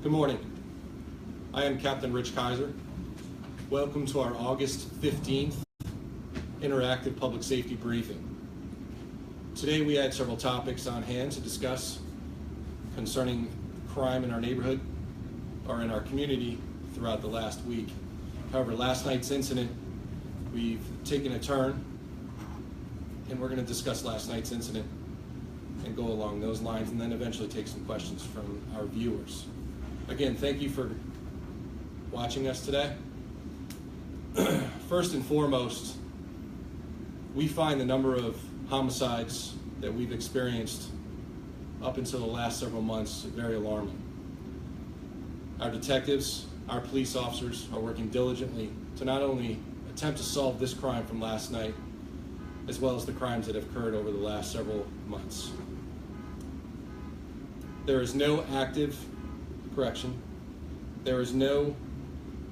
Good morning. I am Captain Rich Kaiser. Welcome to our August 15th interactive public safety briefing. Today we had several topics on hand to discuss concerning crime in our neighborhood or in our community throughout the last week. However, last night's incident, we've taken a turn and we're going to discuss last night's incident and go along those lines and then eventually take some questions from our viewers. Again, thank you for watching us today. First and foremost, we find the number of homicides that we've experienced up until the last several months very alarming. Our detectives, our police officers are working diligently to not only attempt to solve this crime from last night, as well as the crimes that have occurred over the last several months. There is no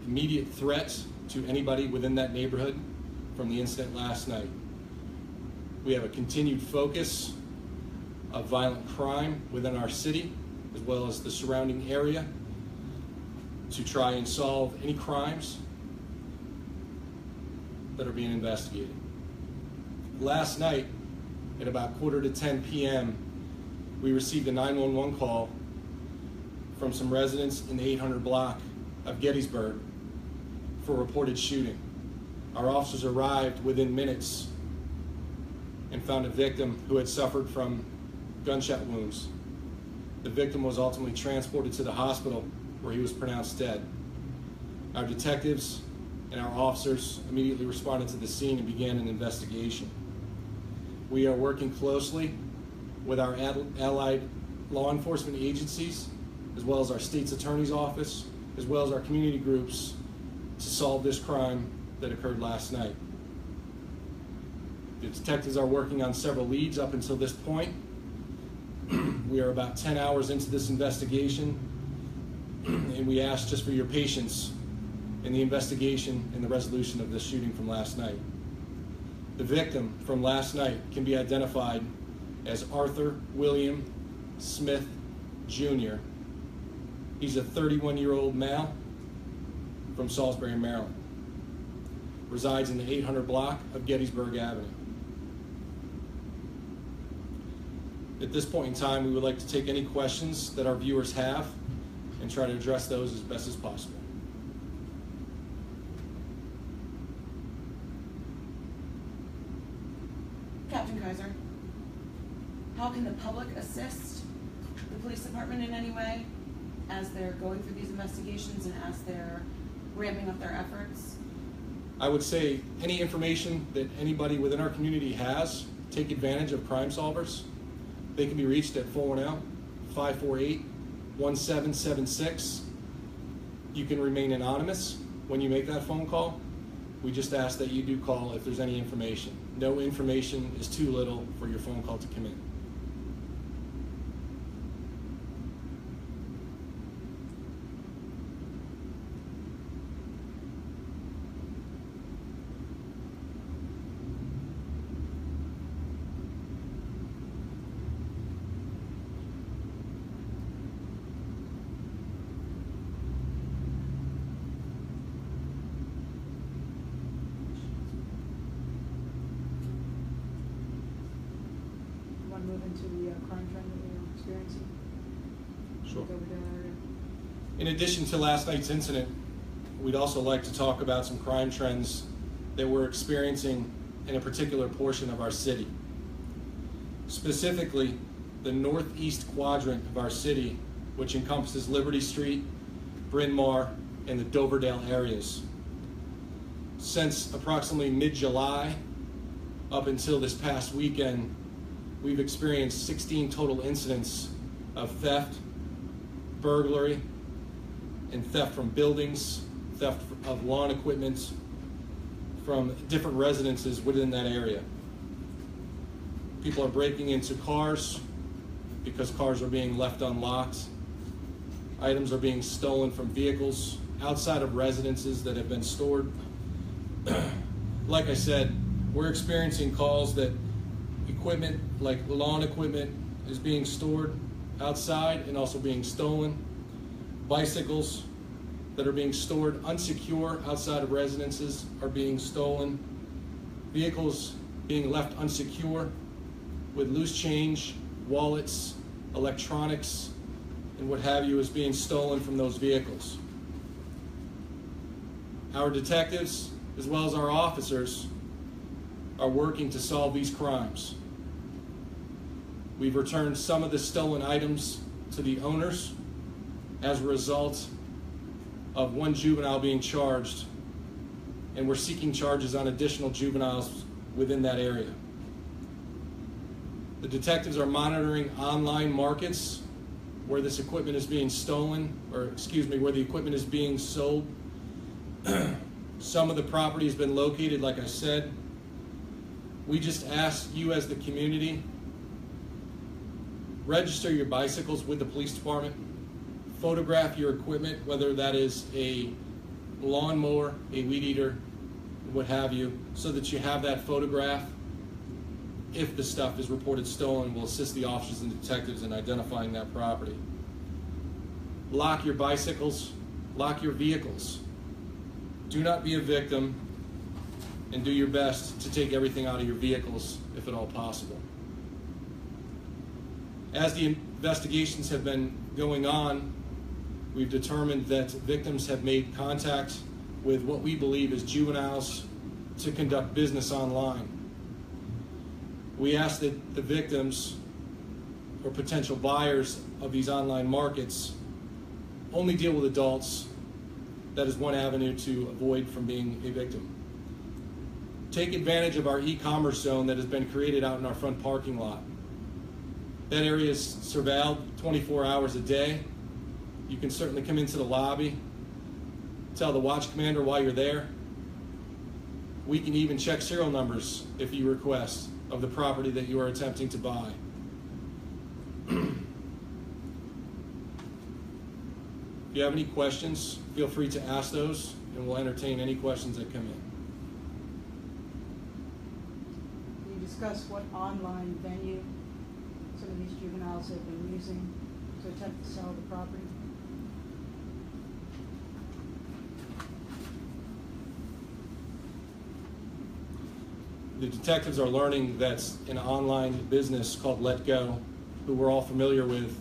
immediate threat to anybody within that neighborhood from the incident last night. We have a continued focus of violent crime within our city, as well as the surrounding area, to try and solve any crimes that are being investigated. Last night, at about 9:45 p.m., we received a 911 call from some residents in the 800 block of Gettysburg for a reported shooting. Our officers arrived within minutes and found a victim who had suffered from gunshot wounds. The victim was ultimately transported to the hospital where he was pronounced dead. Our detectives and our officers immediately responded to the scene and began an investigation. We are working closely with our allied law enforcement agencies, as well as our state's attorney's office, as well as our community groups, to solve this crime that occurred last night. The detectives are working on several leads up until this point. We are about 10 hours into this investigation, and we ask just for your patience in the investigation and the resolution of this shooting from last night. The victim from last night can be identified as Arthur William Smith, Jr. He's a 31-year-old male from Salisbury, Maryland. Resides in the 800 block of Gettysburg Avenue. At this point in time, we would like to take any questions that our viewers have and try to address those as best as possible. Captain Kaiser, how can the public assist the police department in any way as they're going through these investigations and as they're ramping up their efforts? I would say any information that anybody within our community has, take advantage of Crime Solvers. They can be reached at 410-548-1776. You can remain anonymous when you make that phone call. We just ask that you do call if there's any information. No information is too little for your phone call to come in. Move into the crime trend that we're experiencing? Sure. Over that area. In addition to last night's incident, we'd also like to talk about some crime trends that we're experiencing in a particular portion of our city. Specifically, the northeast quadrant of our city, which encompasses Liberty Street, Bryn Mawr, and the Doverdale areas. Since approximately mid-July up until this past weekend, we've experienced 16 total incidents of theft, burglary, and theft from buildings, theft of lawn equipment from different residences within that area. People are breaking into cars because cars are being left unlocked. Items are being stolen from vehicles outside of residences that have been stored. Like I said, we're experiencing calls that equipment, like lawn equipment, is being stored outside and also being stolen. Bicycles that are being stored unsecure outside of residences are being stolen. Vehicles being left unsecure with loose change, wallets, electronics, and what have you is being stolen from those vehicles. Our detectives, as well as our officers, are working to solve these crimes. We've returned some of the stolen items to the owners as a result of one juvenile being charged, and we're seeking charges on additional juveniles within that area. The detectives are monitoring online markets where this equipment is being stolen, or excuse me, where the equipment is being sold. Some of the property has been located, like I said. We just ask you as the community, register your bicycles with the police department, photograph your equipment, whether that is a lawnmower, a weed eater, what have you, so that you have that photograph. If the stuff is reported stolen, we'll assist the officers and detectives in identifying that property. Lock your bicycles, lock your vehicles. Do not be a victim, and do your best to take everything out of your vehicles if at all possible. As the investigations have been going on, we've determined that victims have made contact with what we believe is juveniles to conduct business online. We ask that the victims or potential buyers of these online markets only deal with adults. That is one avenue to avoid from being a victim. Take advantage of our e-commerce zone that has been created out in our front parking lot. That area is surveilled 24 hours a day. You can certainly come into the lobby, tell the watch commander why you're there. We can even check serial numbers if you request of the property that you are attempting to buy. If you have any questions, feel free to ask those, and we'll entertain any questions that come in. Can you discuss what online venue some of these juveniles have been using to attempt to sell the property? The detectives are learning that an online business called Let Go, who we're all familiar with,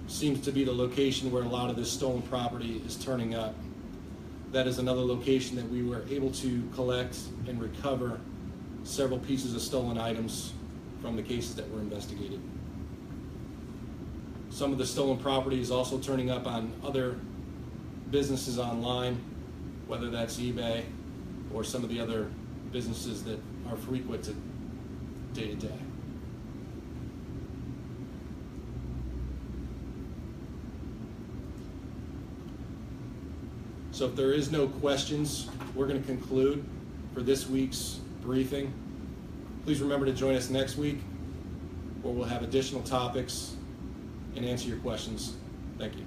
seems to be the location where a lot of this stolen property is turning up. That is another location that we were able to collect and recover several pieces of stolen items from the cases that were investigated. Some of the stolen property is also turning up on other businesses online, whether that's eBay or some of the other businesses that are frequented day to day. So if there is no questions, we're going to conclude for this week's briefing. Please remember to join us next week, where we'll have additional topics and answer your questions. Thank you.